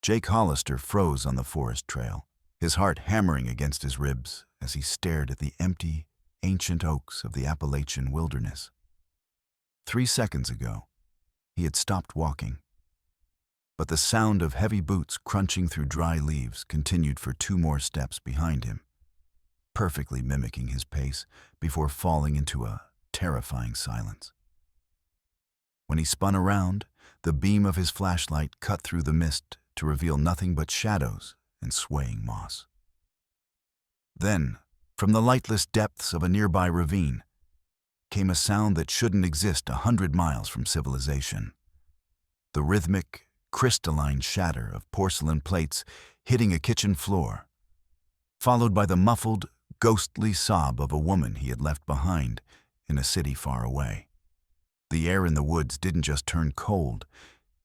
Jake Hollister froze on the forest trail, his heart hammering against his ribs as he stared at the empty, ancient oaks of the Appalachian wilderness. 3 seconds ago, he had stopped walking, but the sound of heavy boots crunching through dry leaves continued for 2 more steps behind him, perfectly mimicking his pace before falling into a terrifying silence. When he spun around, the beam of his flashlight cut through the mist to reveal nothing but shadows and swaying moss. Then, from the lightless depths of a nearby ravine, came a sound that shouldn't exist 100 miles from civilization. The rhythmic, crystalline shatter of porcelain plates hitting a kitchen floor, followed by the muffled, ghostly sob of a woman he had left behind in a city far away. The air in the woods didn't just turn cold,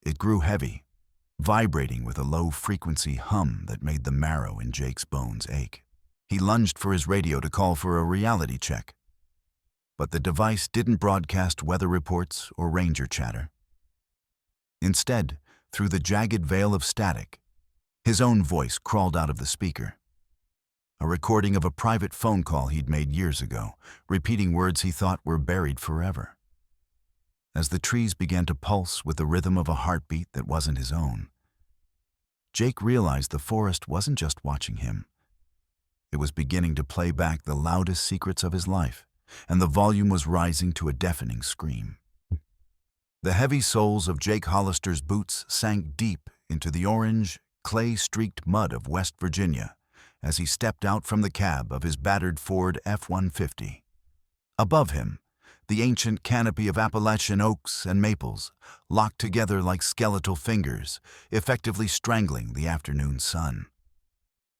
it grew heavy, vibrating with a low-frequency hum that made the marrow in Jake's bones ache. He lunged for his radio to call for a reality check, but the device didn't broadcast weather reports or ranger chatter. Instead, through the jagged veil of static, his own voice crawled out of the speaker. A recording of a private phone call he'd made years ago, repeating words he thought were buried forever. As the trees began to pulse with the rhythm of a heartbeat that wasn't his own, Jake realized the forest wasn't just watching him. It was beginning to play back the loudest secrets of his life, and the volume was rising to a deafening scream. The heavy soles of Jake Hollister's boots sank deep into the orange, clay-streaked mud of West Virginia as he stepped out from the cab of his battered Ford F-150. Above him, the ancient canopy of Appalachian oaks and maples locked together like skeletal fingers, effectively strangling the afternoon sun.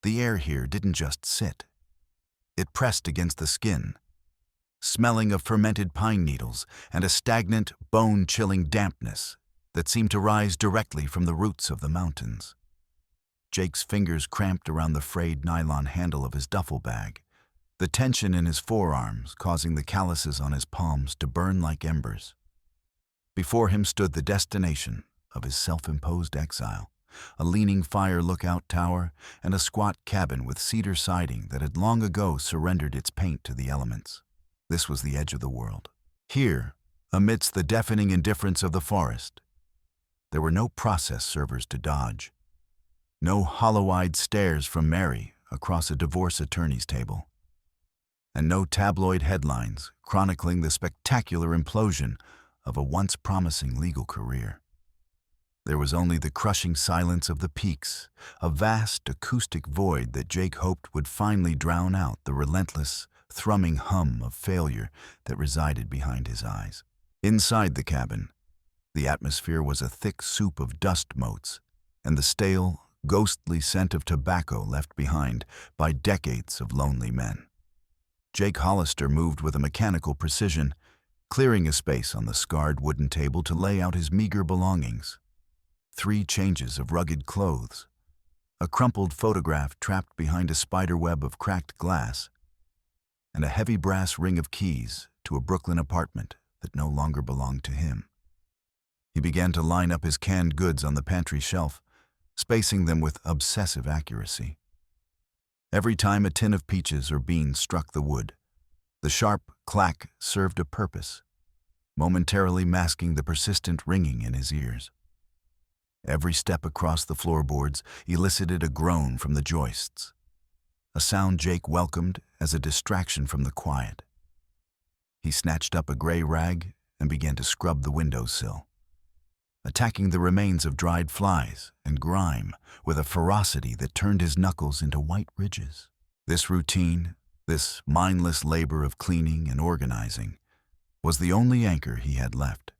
The air here didn't just sit. It pressed against the skin, smelling of fermented pine needles and a stagnant, bone-chilling dampness that seemed to rise directly from the roots of the mountains. Jake's fingers cramped around the frayed nylon handle of his duffel bag, the tension in his forearms causing the calluses on his palms to burn like embers. Before him stood the destination of his self-imposed exile, a leaning fire lookout tower and a squat cabin with cedar siding that had long ago surrendered its paint to the elements. This was the edge of the world. Here, amidst the deafening indifference of the forest, there were no process servers to dodge, no hollow-eyed stares from Mary across a divorce attorney's table, and no tabloid headlines chronicling the spectacular implosion of a once promising legal career. There was only the crushing silence of the peaks, a vast acoustic void that Jake hoped would finally drown out the relentless, thrumming hum of failure that resided behind his eyes. Inside the cabin, the atmosphere was a thick soup of dust motes and the stale, ghostly scent of tobacco left behind by decades of lonely men. Jake Hollister moved with a mechanical precision, clearing a space on the scarred wooden table to lay out his meager belongings. 3 changes of rugged clothes, a crumpled photograph trapped behind a spider web of cracked glass, and a heavy brass ring of keys to a Brooklyn apartment that no longer belonged to him. He began to line up his canned goods on the pantry shelf, spacing them with obsessive accuracy. Every time a tin of peaches or beans struck the wood, the sharp clack served a purpose, momentarily masking the persistent ringing in his ears. Every step across the floorboards elicited a groan from the joists, a sound Jake welcomed as a distraction from the quiet. He snatched up a gray rag and began to scrub the windowsill, attacking the remains of dried flies and grime with a ferocity that turned his knuckles into white ridges. This routine, this mindless labor of cleaning and organizing, was the only anchor he had left.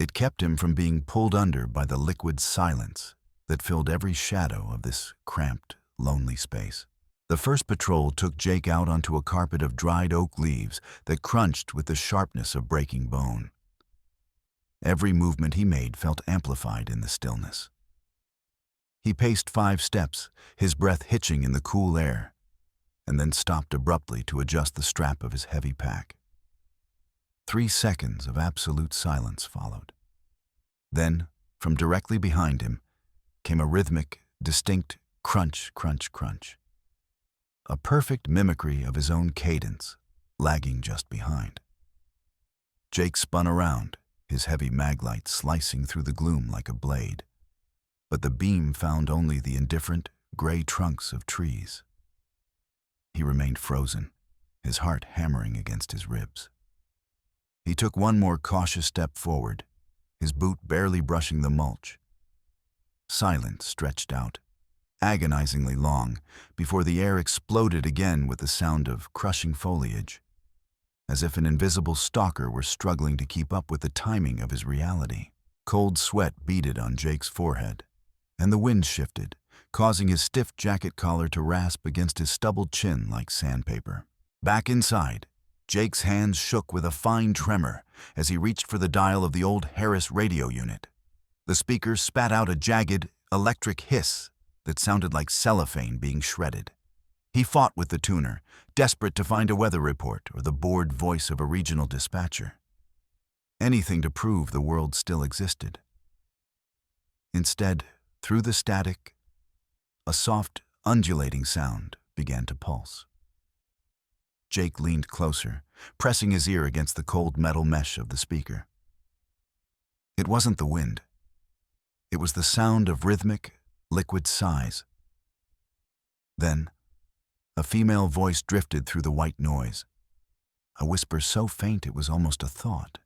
It kept him from being pulled under by the liquid silence that filled every shadow of this cramped, lonely space. The first patrol took Jake out onto a carpet of dried oak leaves that crunched with the sharpness of breaking bone. Every movement he made felt amplified in the stillness. He paced 5 steps, his breath hitching in the cool air, and then stopped abruptly to adjust the strap of his heavy pack. 3 seconds of absolute silence followed. Then, from directly behind him, came a rhythmic, distinct crunch, crunch, crunch. A perfect mimicry of his own cadence, lagging just behind. Jake spun around, his heavy maglite slicing through the gloom like a blade. But the beam found only the indifferent, gray trunks of trees. He remained frozen, his heart hammering against his ribs. He took one more cautious step forward, his boot barely brushing the mulch. Silence stretched out, agonizingly long, before the air exploded again with the sound of crushing foliage, as if an invisible stalker were struggling to keep up with the timing of his reality. Cold sweat beaded on Jake's forehead, and the wind shifted, causing his stiff jacket collar to rasp against his stubbled chin like sandpaper. Back inside, Jake's hands shook with a fine tremor as he reached for the dial of the old Harris radio unit. The speaker spat out a jagged, electric hiss that sounded like cellophane being shredded. He fought with the tuner, desperate to find a weather report or the bored voice of a regional dispatcher. Anything to prove the world still existed. Instead, through the static, a soft, undulating sound began to pulse. Jake leaned closer, pressing his ear against the cold metal mesh of the speaker. It wasn't the wind. It was the sound of rhythmic, liquid sighs. Then, a female voice drifted through the white noise, a whisper so faint it was almost a thought.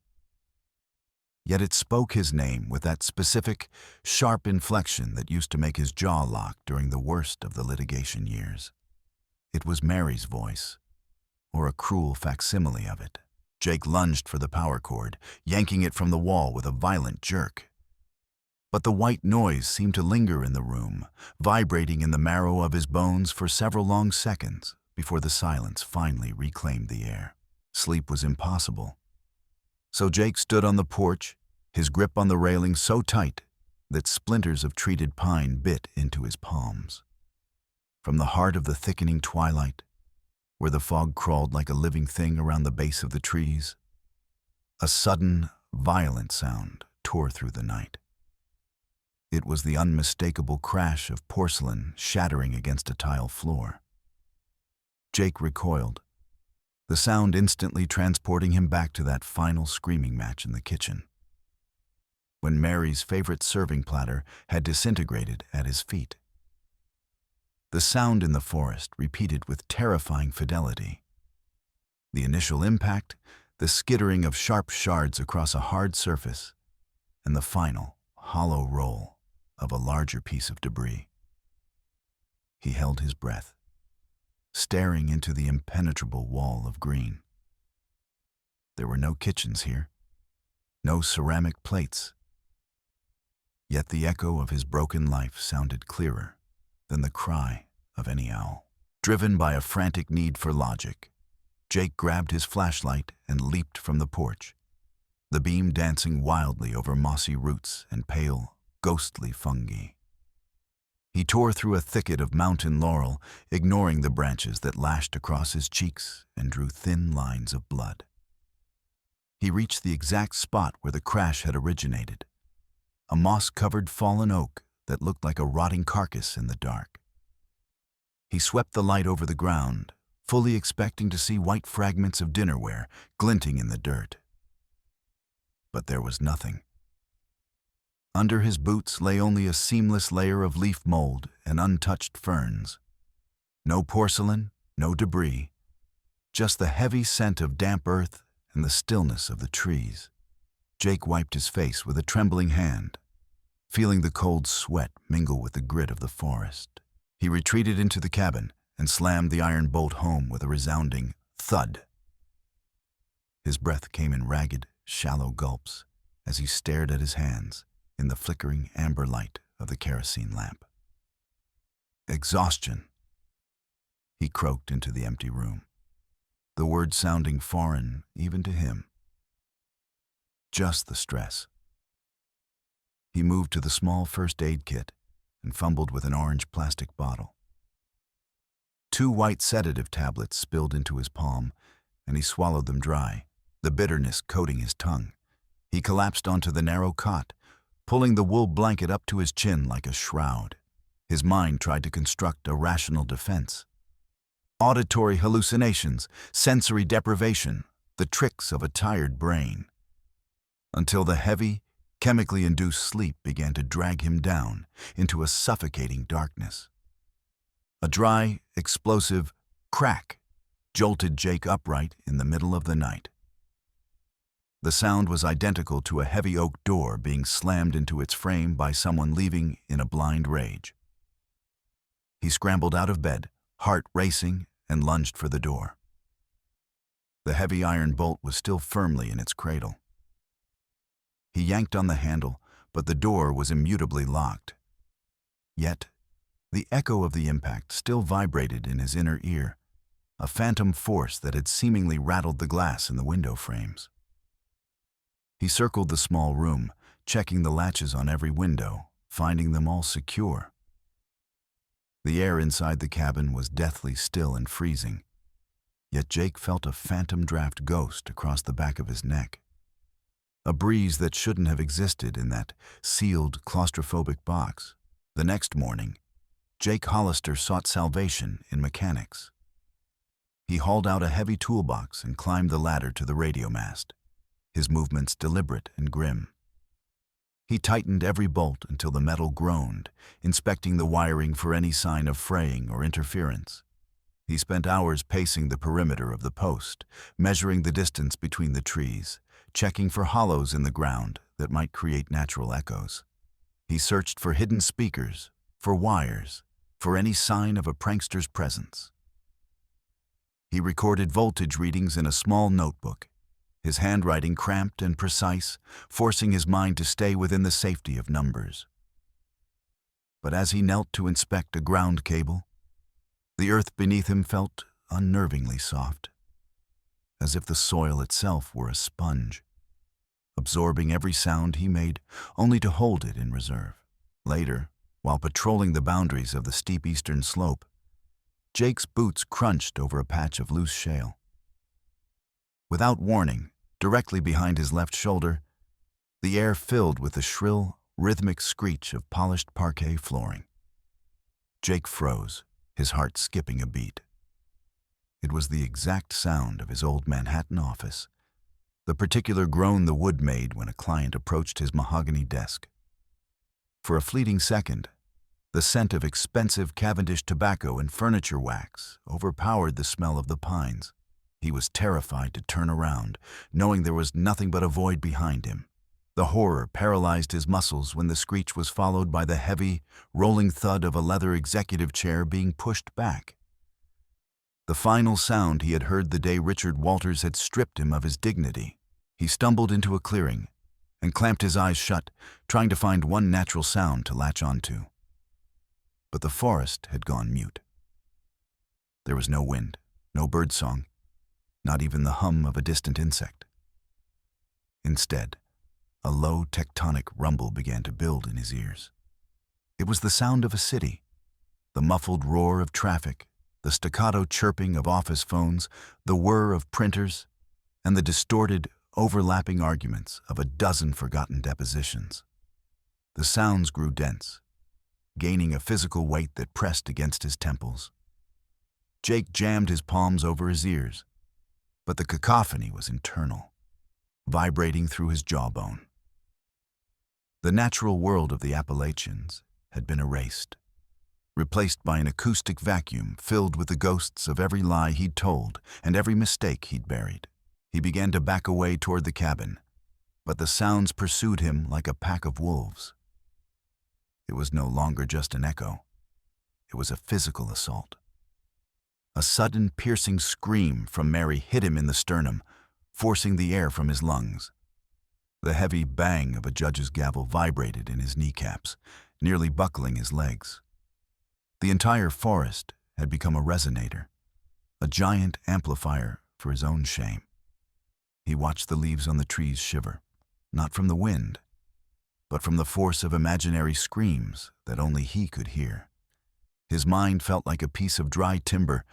Yet it spoke his name with that specific, sharp inflection that used to make his jaw lock during the worst of the litigation years. It was Mary's voice, or a cruel facsimile of it. Jake lunged for the power cord, yanking it from the wall with a violent jerk. But the white noise seemed to linger in the room, vibrating in the marrow of his bones for several long seconds before the silence finally reclaimed the air. Sleep was impossible. So Jake stood on the porch, his grip on the railing so tight that splinters of treated pine bit into his palms. From the heart of the thickening twilight, where the fog crawled like a living thing around the base of the trees, a sudden, violent sound tore through the night. It was the unmistakable crash of porcelain shattering against a tile floor. Jake recoiled, the sound instantly transporting him back to that final screaming match in the kitchen, when Mary's favorite serving platter had disintegrated at his feet. The sound in the forest repeated with terrifying fidelity. The initial impact, the skittering of sharp shards across a hard surface, and the final, hollow roll of a larger piece of debris. He held his breath, staring into the impenetrable wall of green. There were no kitchens here, no ceramic plates. Yet the echo of his broken life sounded clearer than the cry of any owl. Driven by a frantic need for logic, Jake grabbed his flashlight and leaped from the porch, the beam dancing wildly over mossy roots and pale, ghostly fungi. He tore through a thicket of mountain laurel, ignoring the branches that lashed across his cheeks and drew thin lines of blood. He reached the exact spot where the crash had originated, a moss-covered fallen oak that looked like a rotting carcass in the dark. He swept the light over the ground, fully expecting to see white fragments of dinnerware glinting in the dirt. But there was nothing. Under his boots lay only a seamless layer of leaf mold and untouched ferns. No porcelain, no debris, just the heavy scent of damp earth and the stillness of the trees. Jake wiped his face with a trembling hand, feeling the cold sweat mingle with the grit of the forest. He retreated into the cabin and slammed the iron bolt home with a resounding thud. His breath came in ragged, shallow gulps as he stared at his hands in the flickering amber light of the kerosene lamp. Exhaustion, he croaked into the empty room, the words sounding foreign even to him. Just the stress. He moved to the small first aid kit and fumbled with an orange plastic bottle. 2 white sedative tablets spilled into his palm, and he swallowed them dry, the bitterness coating his tongue. He collapsed onto the narrow cot, pulling the wool blanket up to his chin like a shroud, His mind tried to construct a rational defense. Auditory hallucinations, sensory deprivation, the tricks of a tired brain. Until the heavy, chemically induced sleep began to drag him down into a suffocating darkness. A dry, explosive crack jolted Jake upright in the middle of the night. The sound was identical to a heavy oak door being slammed into its frame by someone leaving in a blind rage. He scrambled out of bed, heart racing, and lunged for the door. The heavy iron bolt was still firmly in its cradle. He yanked on the handle, but the door was immutably locked. Yet, the echo of the impact still vibrated in his inner ear, a phantom force that had seemingly rattled the glass in the window frames. He circled the small room, checking the latches on every window, finding them all secure. The air inside the cabin was deathly still and freezing, yet Jake felt a phantom draft ghost across the back of his neck. A breeze that shouldn't have existed in that sealed, claustrophobic box. The next morning, Jake Hollister sought salvation in mechanics. He hauled out a heavy toolbox and climbed the ladder to the radio mast, his movements deliberate and grim. He tightened every bolt until the metal groaned, inspecting the wiring for any sign of fraying or interference. He spent hours pacing the perimeter of the post, measuring the distance between the trees, checking for hollows in the ground that might create natural echoes. He searched for hidden speakers, for wires, for any sign of a prankster's presence. He recorded voltage readings in a small notebook, his handwriting cramped and precise, forcing his mind to stay within the safety of numbers. But as he knelt to inspect a ground cable, the earth beneath him felt unnervingly soft, as if the soil itself were a sponge, absorbing every sound he made only to hold it in reserve. Later, while patrolling the boundaries of the steep eastern slope, Jake's boots crunched over a patch of loose shale. Without warning, directly behind his left shoulder, the air filled with the shrill, rhythmic screech of polished parquet flooring. Jake froze, his heart skipping a beat. It was the exact sound of his old Manhattan office, the particular groan the wood made when a client approached his mahogany desk. For a fleeting second, the scent of expensive Cavendish tobacco and furniture wax overpowered the smell of the pines. He was terrified to turn around, knowing there was nothing but a void behind him. The horror paralyzed his muscles when the screech was followed by the heavy, rolling thud of a leather executive chair being pushed back. The final sound he had heard the day Richard Walters had stripped him of his dignity. He stumbled into a clearing and clamped his eyes shut, trying to find one natural sound to latch onto. But the forest had gone mute. There was no wind, no birdsong, not even the hum of a distant insect. Instead, a low tectonic rumble began to build in his ears. It was the sound of a city, the muffled roar of traffic, the staccato chirping of office phones, the whir of printers, and the distorted, overlapping arguments of a dozen forgotten depositions. The sounds grew dense, gaining a physical weight that pressed against his temples. Jake jammed his palms over his ears, but the cacophony was internal, vibrating through his jawbone. The natural world of the Appalachians had been erased, replaced by an acoustic vacuum filled with the ghosts of every lie he'd told and every mistake he'd buried. He began to back away toward the cabin, but the sounds pursued him like a pack of wolves. It was no longer just an echo. It was a physical assault. A sudden, piercing scream from Mary hit him in the sternum, forcing the air from his lungs. The heavy bang of a judge's gavel vibrated in his kneecaps, nearly buckling his legs. The entire forest had become a resonator, a giant amplifier for his own shame. He watched the leaves on the trees shiver, not from the wind, but from the force of imaginary screams that only he could hear. His mind felt like a piece of dry timber,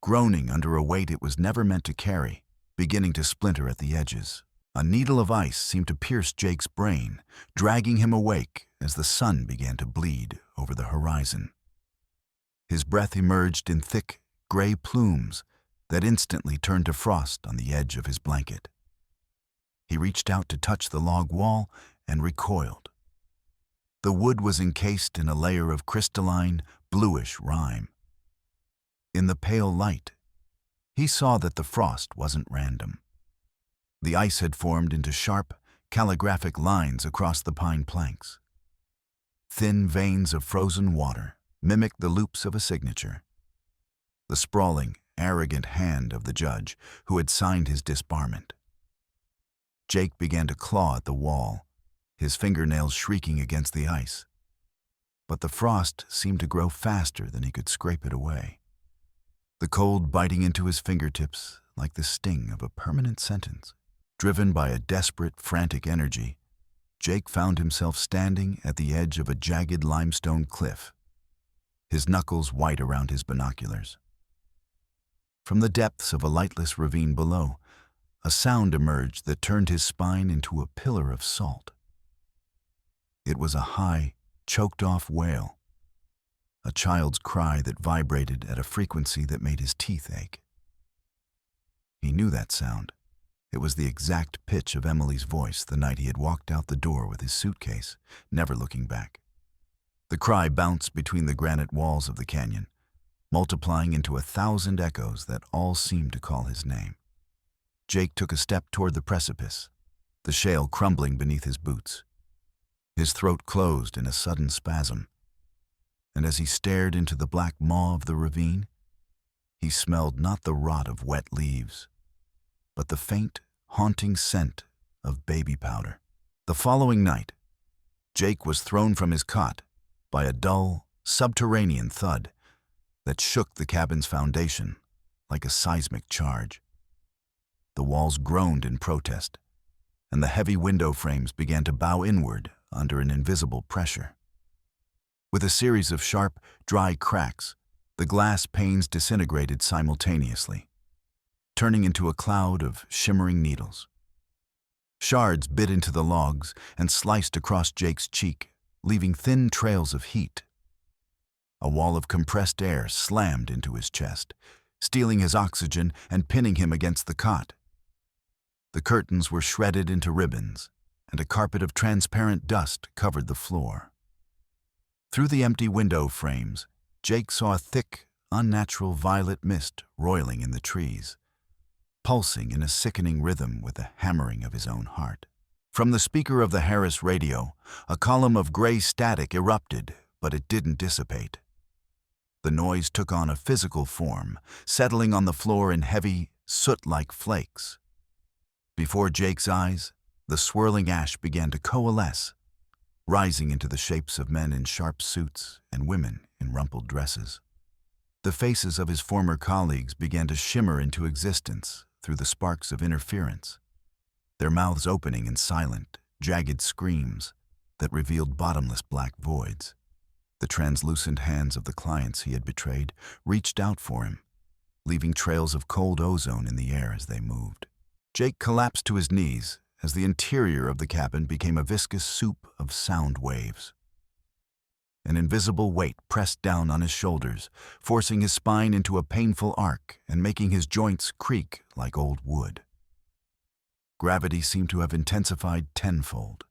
groaning under a weight it was never meant to carry, beginning to splinter at the edges. A needle of ice seemed to pierce Jake's brain, dragging him awake as the sun began to bleed over the horizon. His breath emerged in thick, gray plumes that instantly turned to frost on the edge of his blanket. He reached out to touch the log wall and recoiled. The wood was encased in a layer of crystalline, bluish rime. In the pale light, he saw that the frost wasn't random. The ice had formed into sharp, calligraphic lines across the pine planks. Thin veins of frozen water mimicked the loops of a signature. The sprawling, arrogant hand of the judge who had signed his disbarment. Jake began to claw at the wall, his fingernails shrieking against the ice. But the frost seemed to grow faster than he could scrape it away, the cold biting into his fingertips like the sting of a permanent sentence. Driven by a desperate, frantic energy, Jake found himself standing at the edge of a jagged limestone cliff, his knuckles white around his binoculars. From the depths of a lightless ravine below, a sound emerged that turned his spine into a pillar of salt. It was a high, choked-off wail, a child's cry that vibrated at a frequency that made his teeth ache. He knew that sound. It was the exact pitch of Emily's voice the night he had walked out the door with his suitcase, never looking back. The cry bounced between the granite walls of the canyon, multiplying into 1,000 echoes that all seemed to call his name. Jake took a step toward the precipice, the shale crumbling beneath his boots. His throat closed in a sudden spasm, and as he stared into the black maw of the ravine, he smelled not the rot of wet leaves, but the faint, haunting scent of baby powder. The following night, Jake was thrown from his cot by a dull, subterranean thud that shook the cabin's foundation like a seismic charge. The walls groaned in protest, and the heavy window frames began to bow inward under an invisible pressure. With a series of sharp, dry cracks, the glass panes disintegrated simultaneously, turning into a cloud of shimmering needles. Shards bit into the logs and sliced across Jake's cheek, leaving thin trails of heat. A wall of compressed air slammed into his chest, stealing his oxygen and pinning him against the cot. The curtains were shredded into ribbons, and a carpet of transparent dust covered the floor. Through the empty window frames, Jake saw a thick, unnatural violet mist roiling in the trees, pulsing in a sickening rhythm with the hammering of his own heart. From the speaker of the Harris radio, a column of gray static erupted, but it didn't dissipate. The noise took on a physical form, settling on the floor in heavy, soot-like flakes. Before Jake's eyes, the swirling ash began to coalesce, rising into the shapes of men in sharp suits and women in rumpled dresses. The faces of his former colleagues began to shimmer into existence through the sparks of interference, their mouths opening in silent, jagged screams that revealed bottomless black voids. The translucent hands of the clients he had betrayed reached out for him, leaving trails of cold ozone in the air as they moved. Jake collapsed to his knees as the interior of the cabin became a viscous soup of sound waves. An invisible weight pressed down on his shoulders, forcing his spine into a painful arc and making his joints creak like old wood. Gravity seemed to have intensified tenfold.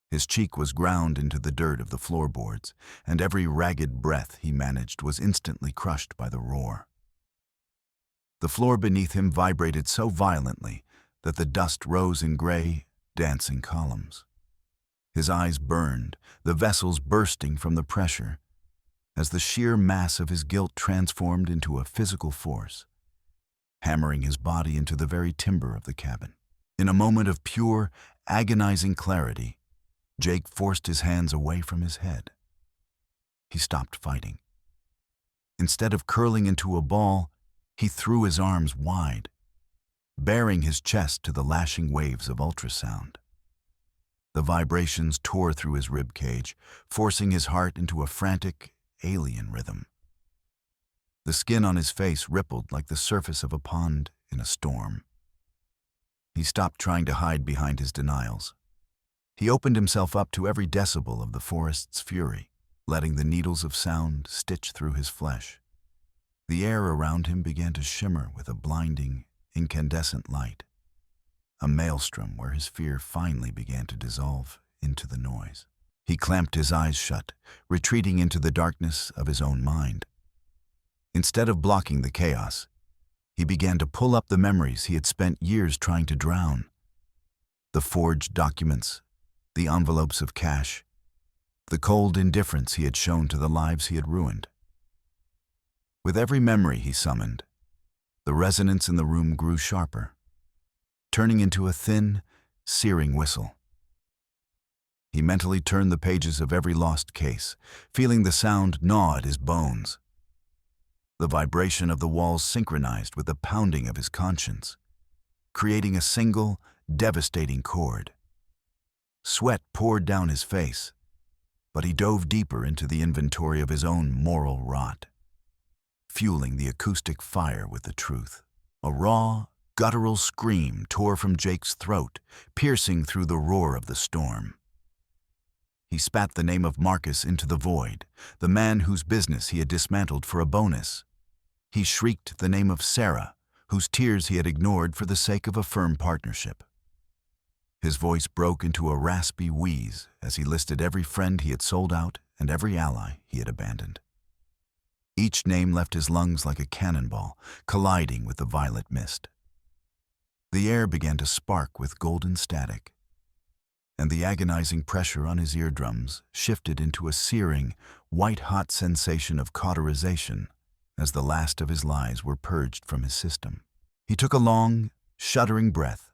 His cheek was ground into the dirt of the floorboards, and every ragged breath he managed was instantly crushed by the roar. The floor beneath him vibrated so violently that the dust rose in gray, dancing columns. His eyes burned, the vessels bursting from the pressure, as the sheer mass of his guilt transformed into a physical force, hammering his body into the very timber of the cabin. In a moment of pure, agonizing clarity, Jake forced his hands away from his head. He stopped fighting. Instead of curling into a ball, he threw his arms wide, baring his chest to the lashing waves of ultrasound. The vibrations tore through his rib cage, forcing his heart into a frantic, alien rhythm. The skin on his face rippled like the surface of a pond in a storm. He stopped trying to hide behind his denials. He opened himself up to every decibel of the forest's fury. letting the needles of sound stitch through his flesh. The air around him began to shimmer with a blinding, incandescent light, a maelstrom where his fear finally began to dissolve into the noise. He clamped his eyes shut, retreating into the darkness of his own mind. Instead of blocking the chaos, he began to pull up the memories he had spent years trying to drown. The forged documents, the envelopes of cash, the cold indifference he had shown to the lives he had ruined. With every memory he summoned, the resonance in the room grew sharper, turning into a thin, searing whistle. He mentally turned the pages of every lost case, feeling the sound gnaw at his bones. The vibration of the walls synchronized with the pounding of his conscience, creating a single, devastating chord. Sweat poured down his face, but he dove deeper into the inventory of his own moral rot, fueling the acoustic fire with the truth. A raw, guttural scream tore from Jake's throat, piercing through the roar of the storm. He spat the name of Marcus into the void, the man whose business he had dismantled for a bonus. He shrieked the name of Sarah, whose tears he had ignored for the sake of a firm partnership. His voice broke into a raspy wheeze as he listed every friend he had sold out and every ally he had abandoned. Each name left his lungs like a cannonball, colliding with the violet mist. The air began to spark with golden static, and the agonizing pressure on his eardrums shifted into a searing, white-hot sensation of cauterization as the last of his lies were purged from his system. He took a long, shuddering breath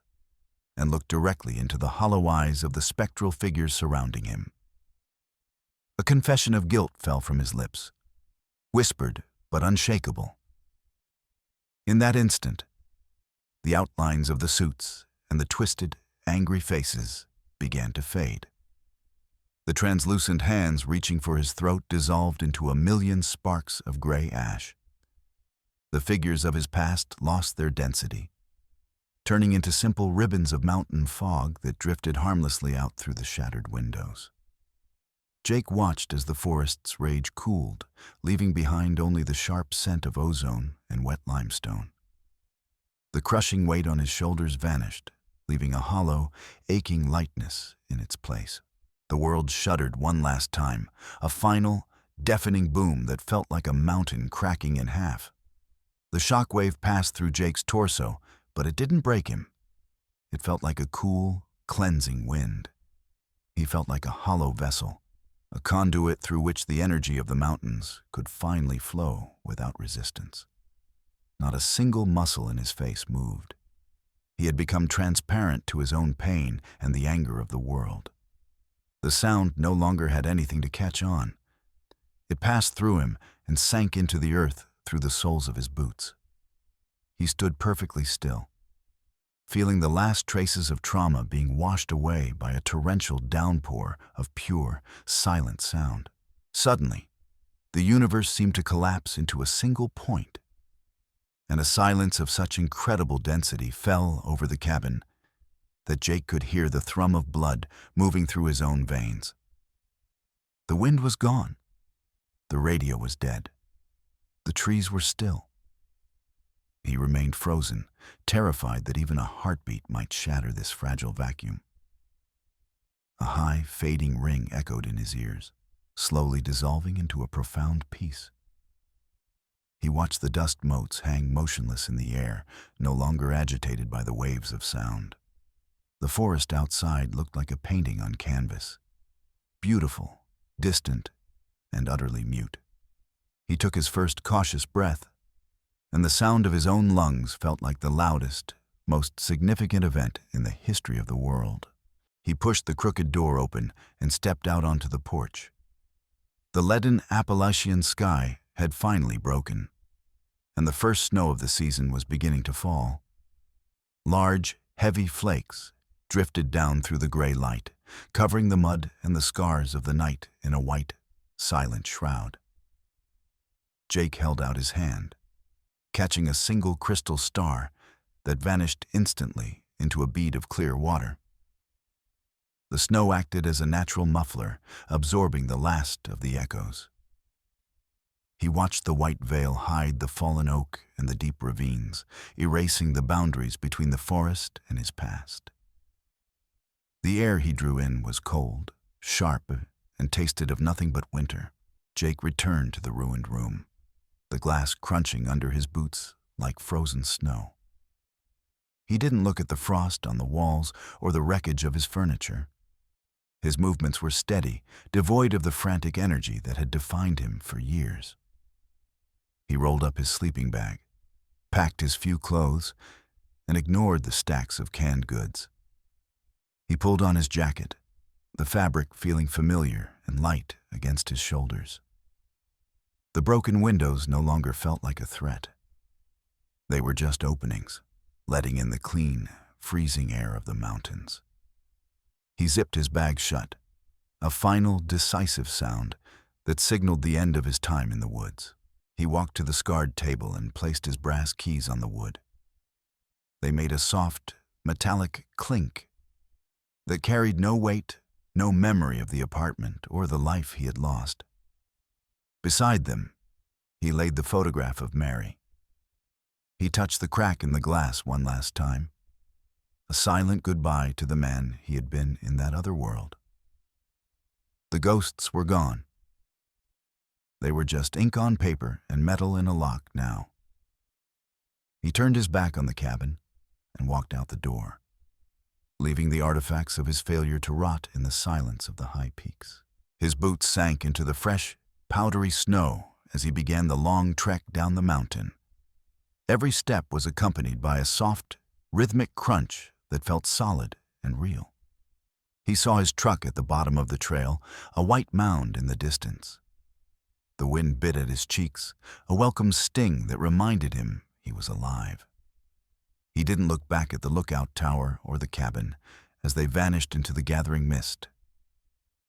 and looked directly into the hollow eyes of the spectral figures surrounding him. A confession of guilt fell from his lips, whispered but unshakable. In that instant, the outlines of the suits and the twisted, angry faces began to fade. The translucent hands reaching for his throat dissolved into a million sparks of gray ash. The figures of his past lost their density, turning into simple ribbons of mountain fog that drifted harmlessly out through the shattered windows. Jake watched as the forest's rage cooled, leaving behind only the sharp scent of ozone and wet limestone. The crushing weight on his shoulders vanished, leaving a hollow, aching lightness in its place. The world shuddered one last time, a final, deafening boom that felt like a mountain cracking in half. The shockwave passed through Jake's torso, but it didn't break him. It felt like a cool, cleansing wind. He felt like a hollow vessel, a conduit through which the energy of the mountains could finally flow without resistance. Not a single muscle in his face moved. He had become transparent to his own pain and the anger of the world. The sound no longer had anything to catch on. It passed through him and sank into the earth through the soles of his boots. He stood perfectly still, feeling the last traces of trauma being washed away by a torrential downpour of pure, silent sound. Suddenly, the universe seemed to collapse into a single point, and a silence of such incredible density fell over the cabin that Jake could hear the thrum of blood moving through his own veins. The wind was gone. The radio was dead. The trees were still. He remained frozen, terrified that even a heartbeat might shatter this fragile vacuum. A high, fading ring echoed in his ears, slowly dissolving into a profound peace. He watched the dust motes hang motionless in the air, no longer agitated by the waves of sound. The forest outside looked like a painting on canvas, beautiful, distant, and utterly mute. He took his first cautious breath, and the sound of his own lungs felt like the loudest, most significant event in the history of the world. He pushed the crooked door open and stepped out onto the porch. The leaden Appalachian sky had finally broken, and the first snow of the season was beginning to fall. Large, heavy flakes drifted down through the gray light, covering the mud and the scars of the night in a white, silent shroud. Jake held out his hand, catching a single crystal star that vanished instantly into a bead of clear water. The snow acted as a natural muffler, absorbing the last of the echoes. He watched the white veil hide the fallen oak and the deep ravines, erasing the boundaries between the forest and his past. The air he drew in was cold, sharp, and tasted of nothing but winter. Jake returned to the ruined room, the glass crunching under his boots like frozen snow. He didn't look at the frost on the walls or the wreckage of his furniture. His movements were steady, devoid of the frantic energy that had defined him for years. He rolled up his sleeping bag, packed his few clothes, and ignored the stacks of canned goods. He pulled on his jacket, the fabric feeling familiar and light against his shoulders. The broken windows no longer felt like a threat. They were just openings, letting in the clean, freezing air of the mountains. He zipped his bag shut, a final, decisive sound that signaled the end of his time in the woods. He walked to the scarred table and placed his brass keys on the wood. They made a soft, metallic clink that carried no weight, no memory of the apartment or the life he had lost. Beside them, he laid the photograph of Mary. He touched the crack in the glass one last time, a silent goodbye to the man he had been in that other world. The ghosts were gone. They were just ink on paper and metal in a lock now. He turned his back on the cabin and walked out the door, leaving the artifacts of his failure to rot in the silence of the high peaks. His boots sank into the fresh, powdery snow as he began the long trek down the mountain. Every step was accompanied by a soft, rhythmic crunch that felt solid and real. He saw his truck at the bottom of the trail, a white mound in the distance. The wind bit at his cheeks, a welcome sting that reminded him he was alive. He didn't look back at the lookout tower or the cabin as they vanished into the gathering mist.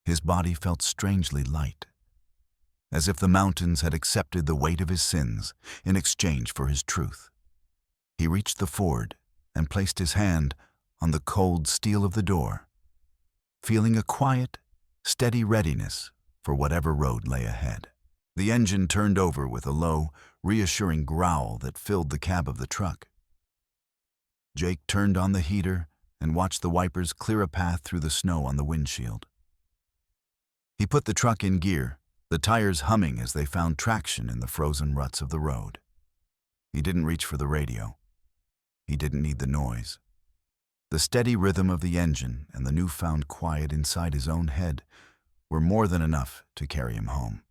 His body felt strangely light, as if the mountains had accepted the weight of his sins in exchange for his truth. He reached the ford and placed his hand on the cold steel of the door, feeling a quiet, steady readiness for whatever road lay ahead. The engine turned over with a low, reassuring growl that filled the cab of the truck. Jake turned on the heater and watched the wipers clear a path through the snow on the windshield. He put the truck in gear, the tires humming as they found traction in the frozen ruts of the road. He didn't reach for the radio. He didn't need the noise. The steady rhythm of the engine and the newfound quiet inside his own head were more than enough to carry him home.